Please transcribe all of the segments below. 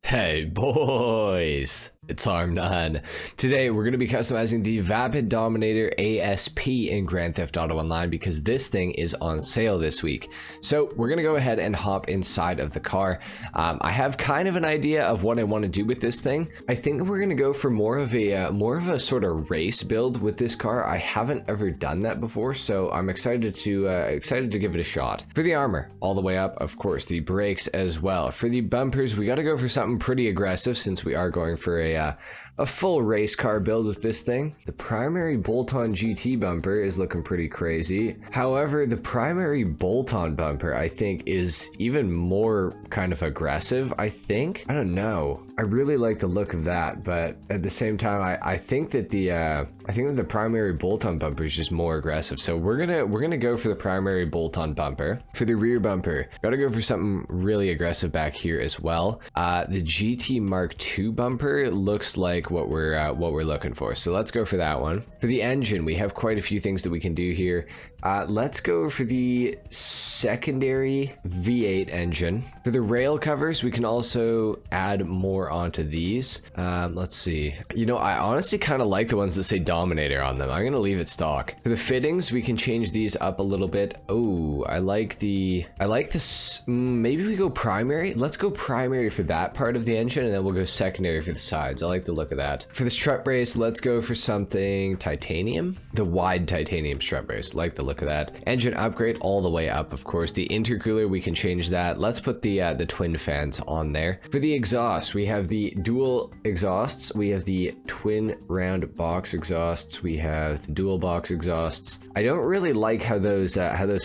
Hey boys, it's HarmNone. Today we're going to be customizing the Vapid Dominator ASP in Grand Theft Auto Online because this thing is on sale this week. So we're going to go ahead and hop inside of the car. I have kind of an idea of what I want to do with this thing. I think we're going to go for more of a sort of race build with this car. I haven't ever done that before, so I'm excited to give it a shot. For the armor, all the way up, of course, the brakes as well. For the bumpers, we got to go for something pretty aggressive since we are going for a full race car build with this thing. The primary bolt-on GT bumper is looking pretty crazy. However, the primary bolt-on bumper I think is even more kind of aggressive. I don't know. I really like the look of that, but at the same time, I think that the primary bolt-on bumper is just more aggressive. So we're gonna go for the primary bolt-on bumper. For the rear bumper, gotta go for something really aggressive back here as well. The GT Mark II bumper looks like what we're looking for, so let's go for that one. For the engine, we have quite a few things that we can do here. Let's go for the secondary V8 engine. For the rail covers, we can also add more onto these. Let's see. You know, I honestly kind of like the ones that say Dominator on them. I'm gonna leave it stock. For the fittings, we can change these up a little bit. Oh, I like this. Maybe we go primary. Let's go primary for that part of the engine, and then we'll go secondary for the sides. I like the look of that. For the strut brace, let's go for something titanium. The wide titanium strut brace. Like the look of that. Engine upgrade all the way up, of course. The intercooler, we can change that. Let's put the twin fans on there. For the exhaust, we have the dual exhausts. We have the twin round box exhausts. We have the dual box exhausts. I don't really like how those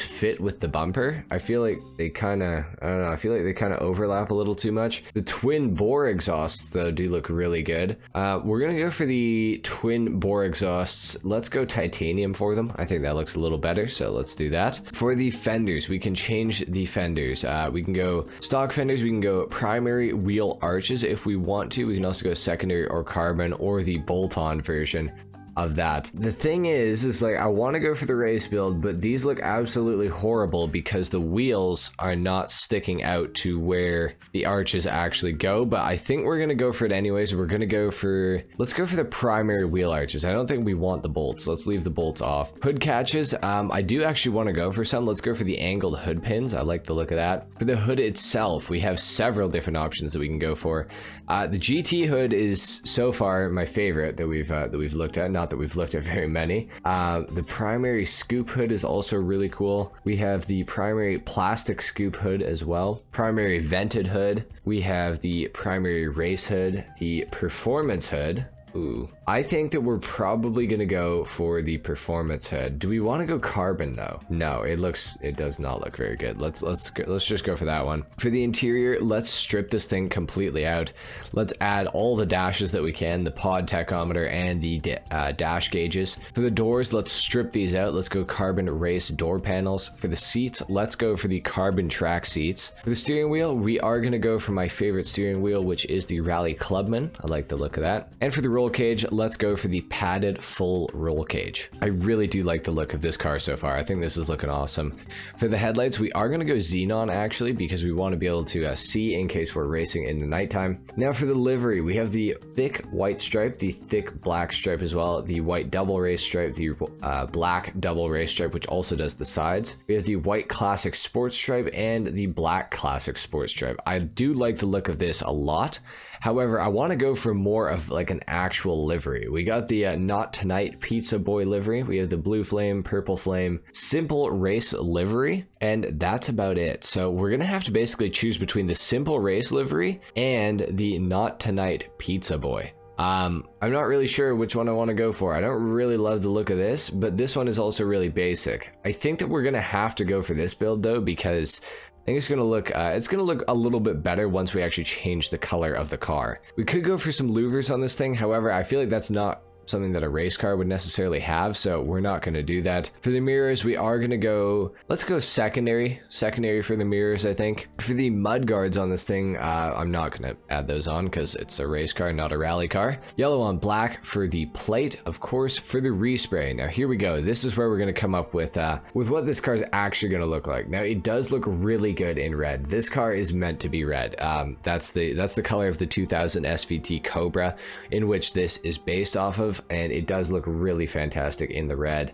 fit with the bumper. I feel like they kind of, I don't know, I feel like they kind of overlap a little too much. The twin bore exhausts though do look really good. We're gonna go for the twin bore exhausts. Let's go titanium for them. I think that looks a little better, so let's do that. For the fenders, we can change the fenders. We can go stock fenders, we can go primary wheel arches if we want to. We can also go secondary or carbon or the bolt-on version of that. The thing is like I want to go for the race build, but these look absolutely horrible because the wheels are not sticking out to where the arches actually go. But I think we're gonna go for it anyways. Let's go for the primary wheel arches. I don't think we want the bolts. Let's leave the bolts off. Hood catches, I do actually want to go for some. Let's go for the angled hood pins. I like the look of that. For the hood itself, we have several different options that we can go for. The GT hood is so far my favorite that we've looked at. Not that we've looked at very many. The primary scoop hood is also really cool. We have the primary plastic scoop hood as well. Primary vented hood. We have the primary race hood, the performance hood. Ooh, I think that we're probably gonna go for the performance hood. Do we want to go carbon though? No, it does not look very good. Let's just go for that one. For the interior, let's strip this thing completely out. Let's add all the dashes that we can, the pod tachometer and the dash gauges. For the doors, let's strip these out. Let's go carbon race door panels. For the seats, let's go for the carbon track seats. For the steering wheel, we are gonna go for my favorite steering wheel, which is the Rally Clubman. I like the look of that. And for the roll cage, let's go for the padded full roll cage. I really do like the look of this car so far. I think this is looking awesome. For the headlights, we are going to go xenon actually because we want to be able to see in case we're racing in the nighttime. Now for the livery, we have the thick white stripe, the thick black stripe as well, the white double race stripe, the black double race stripe, which also does the sides. We have the white classic sports stripe and the black classic sports stripe. I do like the look of this a lot. However, I want to go for more of like an actual livery. We got the Not Tonight Pizza Boy livery. We have the blue flame, purple flame, simple race livery, and that's about it. So we're going to have to basically choose between the simple race livery and the Not Tonight Pizza Boy. I'm not really sure which one I want to go for. I don't really love the look of this, but this one is also really basic. I think that we're going to have to go for this build though, because I think it's gonna look a little bit better once we actually change the color of the car. We could go for some louvers on this thing. However, I feel like that's not something that a race car would necessarily have, so we're not going to do that. For the mirrors, we are going to go, let's go secondary for the mirrors, I think. For the mud guards on this thing, I'm not going to add those on because it's a race car, not a rally car. Yellow on black for the plate, of course. For the respray, now here we go. This is where we're going to come up with what this car is actually going to look like. Now it does look really good in red. This car is meant to be red. That's the color of the 2000 SVT Cobra, in which this is based off of, and it does look really fantastic in the red.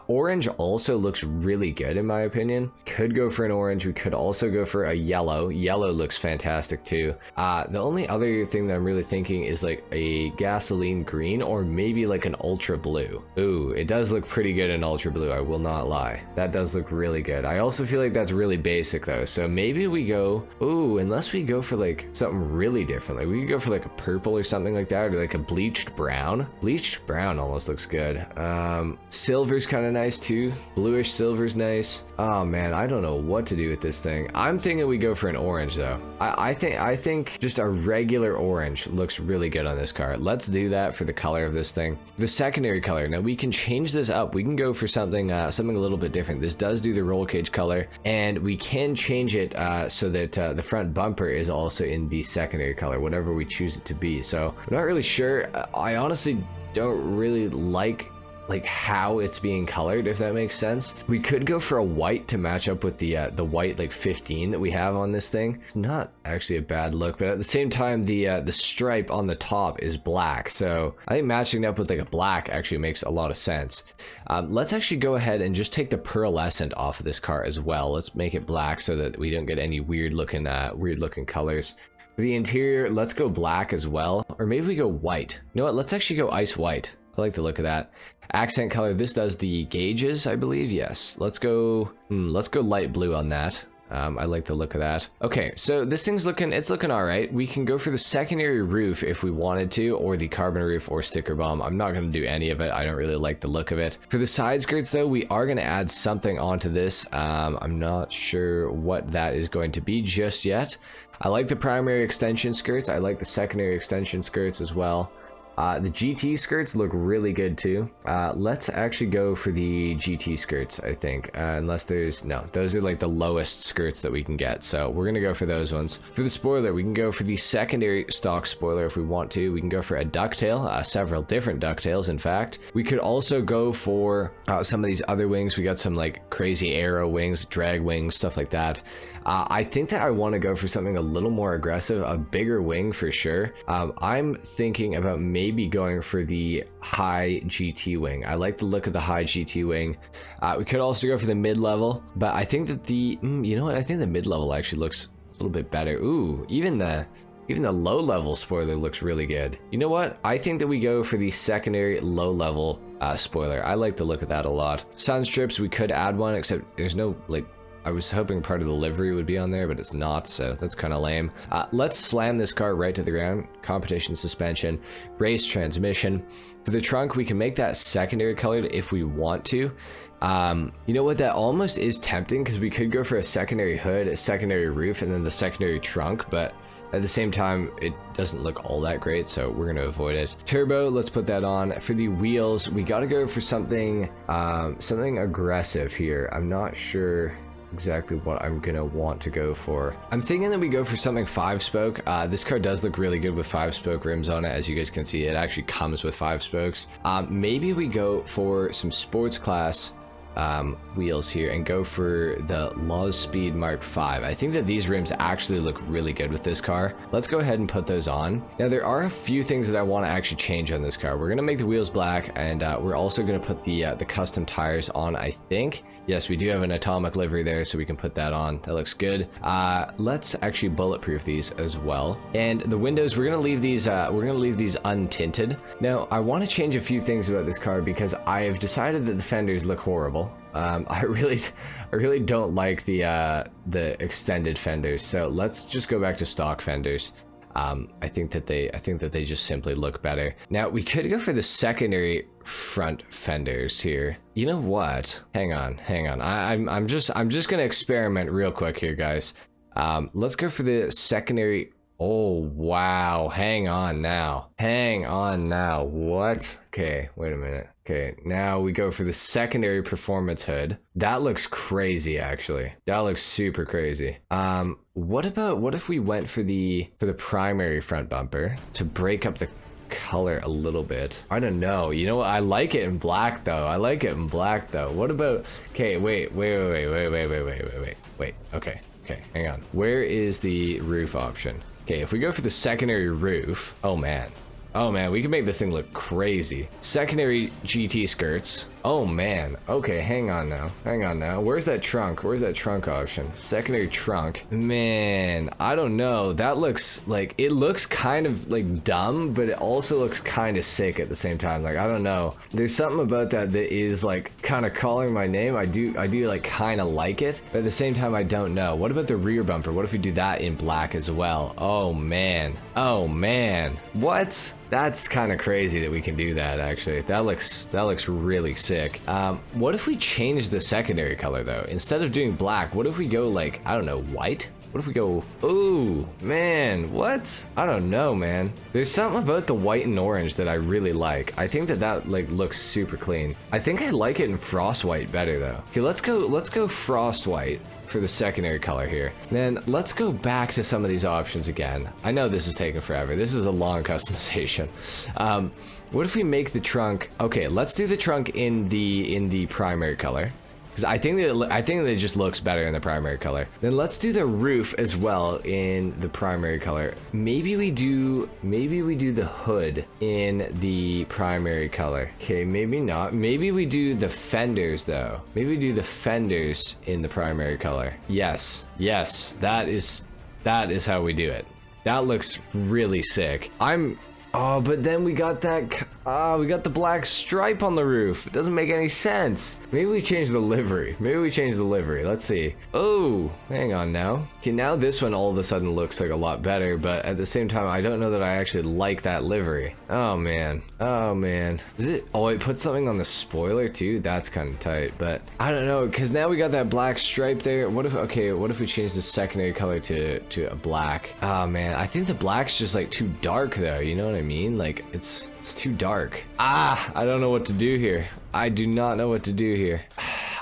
Orange also looks really good in my opinion. Could go for an orange. We could also go for a yellow. Yellow looks fantastic too. The only other thing that I'm really thinking is like a gasoline green, or maybe like an ultra blue. Ooh, it does look pretty good in ultra blue, I will not lie. That does look really good. I also feel like that's really basic though, so maybe we go, ooh, unless we go for like something really different, like we could go for like a purple or something like that, or like a bleached brown. Bleached brown almost looks good. Silver's kind of nice too. Bluish silver's nice. Oh man, I don't know what to do with this thing. I'm thinking we go for an orange though. I think just a regular orange looks really good on this car. Let's do that for the color of this thing. The secondary color, now we can change this up. We can go for something something a little bit different. This does do the roll cage color, and we can change it so that the front bumper is also in the secondary color, whatever we choose it to be. So I'm not really sure. I honestly don't really like how it's being colored, if that makes sense. We could go for a white to match up with the white like 15 that we have on this thing. It's not actually a bad look, but at the same time the stripe on the top is black, so I think matching up with like a black actually makes a lot of sense. Let's actually go ahead and just take the pearlescent off of this car as well. Let's make it black so that we don't get any weird looking colors. For the interior, let's go black as well, or maybe we go white. You know what, let's actually go ice white. I like the look of that. Accent color, this does the gauges, I believe. Yes, let's go light blue on that. I like the look of that. Okay, so this thing's looking all right. We can go for the secondary roof if we wanted to, or the carbon roof or sticker bomb. I'm not going to do any of it. I don't really like the look of it. For the side skirts though, we are going to add something onto this. I'm not sure what that is going to be just yet. I like the primary extension skirts. I like the secondary extension skirts as well. The GT skirts look really good too. Let's actually go for the GT skirts, I think, unless there's, no, those are like the lowest skirts that we can get, so we're gonna go for those ones. For the spoiler, we can go for the secondary stock spoiler if we want to. We can go for a ducktail, several different ducktails in fact. We could also go for some of these other wings. We got some like crazy arrow wings, drag wings, stuff like that. I think that I want to go for something a little more aggressive, a bigger wing for sure. I'm thinking about maybe going for the high GT wing. I like the look of the high GT wing. We could also go for the mid-level, but I think that the, you know what, I think the mid-level actually looks a little bit better. Ooh, even the low-level spoiler looks really good. You know what, I think that we go for the secondary low-level spoiler. I like the look of that a lot. Sun strips, we could add one, except there's no, like, I was hoping part of the livery would be on there, but it's not, so that's kind of lame. Let's slam this car right to the ground. Competition suspension, race transmission. For the trunk, we can make that secondary colored if we want to. You know what, that almost is tempting because we could go for a secondary hood, a secondary roof, and then the secondary trunk, but at the same time, it doesn't look all that great, so we're going to avoid it. Turbo, let's put that on. For the wheels, we got to go for something aggressive here. I'm not sure exactly what I'm gonna want to go for. I'm thinking that we go for something 5-spoke. This car does look really good with 5-spoke rims on it. As you guys can see, it actually comes with 5 spokes. Maybe we go for some sports class wheels here and go for the Laws Speed Mark V. I think that these rims actually look really good with this car. Let's go ahead and put those on. Now there are a few things that I want to actually change on this car. We're gonna make the wheels black, and we're also gonna put the custom tires on, I think. Yes, we do have an atomic livery there, so we can put that on. That looks good. Let's actually bulletproof these as well. And the windows, we're gonna leave these untinted. Now, I want to change a few things about this car because I have decided that the fenders look horrible. I really don't like the extended fenders. So let's just go back to stock fenders. I think that they just simply look better. Now we could go for the secondary front fenders here. You know what? Hang on. I'm just gonna experiment real quick here, guys. Let's go for the secondary Oh, wow. Hang on now. Hang on now. What? Okay, wait a minute. Okay, now we go for the secondary performance hood. That looks crazy, actually. That looks super crazy. What if we went for the primary front bumper to break up the color a little bit? I don't know. You know what? I like it in black though. I like it in black though. What about? Okay, wait. Okay, hang on. Where is the roof option? Okay, if we go for the secondary roof, oh man, we can make this thing look crazy. Secondary GT skirts. Oh man. Okay, hang on now. Where's that trunk? Where's that trunk option? Secondary trunk. Man, I don't know. That looks like, it looks kind of like dumb, but it also looks kind of sick at the same time. Like, I don't know. There's something about that that is like kind of calling my name. I do like kind of like it, but at the same time, I don't know. What about the rear bumper? What if we do that in black as well? Oh man. What? That's kind of crazy that we can do that, actually. That looks really sick. What if we change the secondary color though? Instead of doing black, what if we go like, I don't know, white? What if we go, ooh, man, what? I don't know, man. There's something about the white and orange that I really like. I think that like looks super clean. I think I like it in frost white better though. Okay, let's go frost white for the secondary color here. Then let's go back to some of these options again. I know this is taking forever. This is a long customization. What if we make the trunk? Okay, let's do the trunk in the primary color, because I think that it just looks better in the primary color. Then let's do the roof as well in the primary color. Maybe we do the hood in the primary color. Okay, maybe not. Maybe we do the fenders though. Maybe we do the fenders in the primary color. Yes, that is how we do it. That looks really sick. Oh, but then we got the black stripe on the roof. It doesn't make any sense. Maybe we change the livery. Let's see. Oh, hang on now. Okay, now this one all of a sudden looks like a lot better, but at the same time, I don't know that I actually like that livery. Oh man. Is it? Oh, it put something on the spoiler too? That's kind of tight, but I don't know, because now we got that black stripe there. What if we change the secondary color to a black? Oh man, I think the black's just like too dark though, you know what I mean? Like, it's too dark. I don't know what to do here. I do not know what to do here.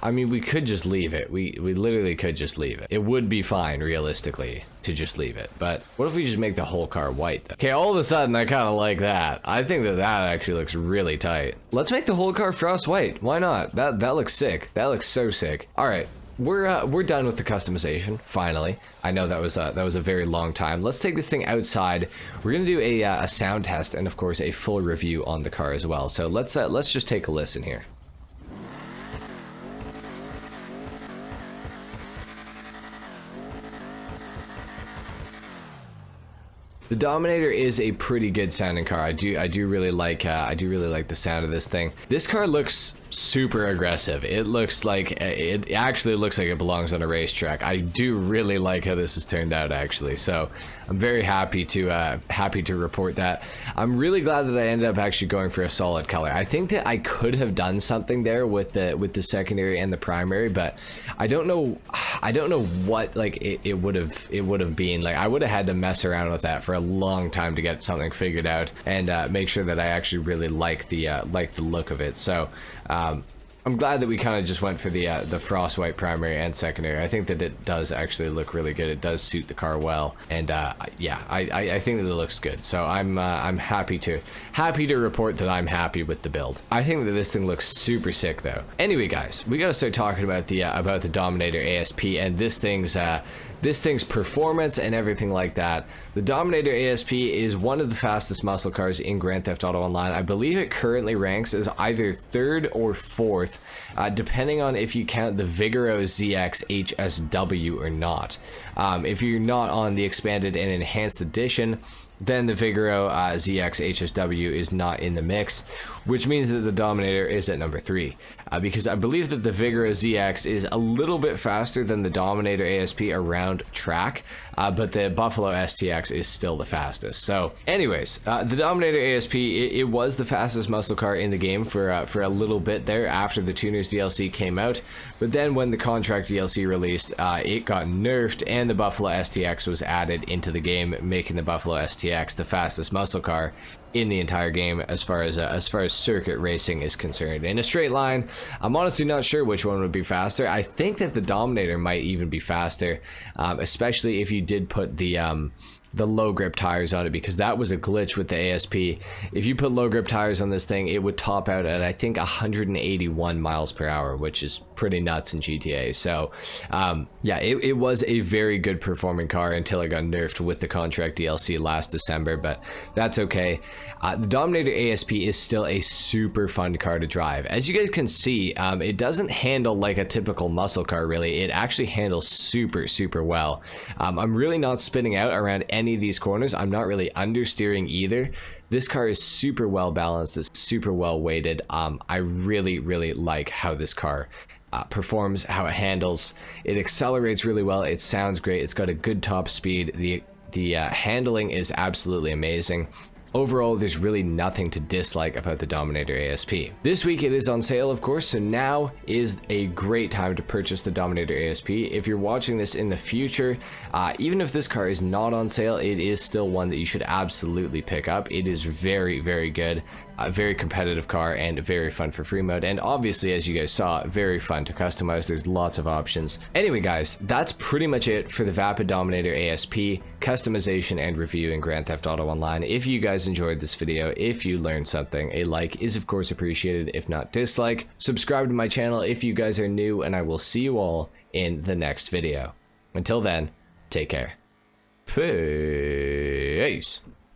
I mean, we could just leave it. We literally could just leave it. It would be fine, realistically, to just leave it. But what if we just make the whole car white, though? Okay, all of a sudden, I kind of like that. I think that actually looks really tight. Let's make the whole car frost white. Why not? That looks sick. That looks so sick. All right. We're done with the customization, finally. I know that was a very long time. Let's take this thing outside. We're gonna do a sound test and of course a full review on the car as well. So let's just take a listen here. The Dominator is a pretty good sounding car. I do really like the sound of this thing. This car looks super aggressive. It actually looks like it belongs on a racetrack. I do really like how this has turned out, actually. So I'm very happy to report that. I'm really glad that I ended up actually going for a solid color. I think that I could have done something there with the secondary and the primary, but I don't know what like it would have been. Like, I would have had to mess around with that for a long time to get something figured out and make sure that I actually really like the look of it. So I'm glad that we kind of just went for the frost white primary and secondary. I think that it does actually look really good. It does suit the car well, and yeah, I think that it looks good. So I'm happy to report that I'm happy with the build. I think that this thing looks super sick though. Anyway, guys, we got to start talking about the Dominator ASP and this thing's performance and everything like that. The Dominator ASP is one of the fastest muscle cars in Grand Theft Auto Online. I believe it currently ranks as either 3rd or 4th, depending on if you count the Vigoro ZX HSW or not. If you're not on the expanded and enhanced edition, then the Vigoro ZX HSW is not in the mix, which means that the Dominator is at number 3. Because I believe that the Vigoro ZX is a little bit faster than the Dominator ASP around track, but the Buffalo STX is still the fastest. So anyways, the Dominator ASP, it was the fastest muscle car in the game for a little bit there after the Tuners DLC came out, but then when the Contract DLC released, it got nerfed and the Buffalo STX was added into the game, making the Buffalo STX the fastest muscle car in the entire game as far as circuit racing is concerned. In a straight line, I'm honestly not sure which one would be faster. I think that the Dominator might even be faster, especially if you did put the low grip tires on it, because that was a glitch with the ASP. If you put low grip tires on this thing, it would top out at I think 181 miles per hour, which is pretty nuts in GTA. So yeah, it was a very good performing car until it got nerfed with the Contract DLC last December, but that's okay. The Dominator ASP is still a super fun car to drive. As you guys can see, it doesn't handle like a typical muscle car really. It actually handles super well. I'm really not spinning out around any of these corners. I'm not really understeering either. This car is super well balanced. It's super well weighted. I really like how this car performs, how it handles. It accelerates really well. It sounds great. It's got a good top speed. The handling is absolutely amazing. Overall, there's really nothing to dislike about the Dominator ASP. This week it is on sale, of course, so now is a great time to purchase the Dominator ASP. If you're watching this in the future, even if this car is not on sale, it is still one that you should absolutely pick up. It is very good. A very competitive car and very fun for free mode, and obviously, as you guys saw, very fun to customize. There's lots of options. Anyway guys, that's pretty much it for the Vapid Dominator ASP customization and review in Grand Theft Auto Online. If you guys enjoyed this video, if you learned something, a like is of course appreciated, if not dislike. Subscribe to my channel if you guys are new, and I will see you all in the next video. Until then, take care. Peace.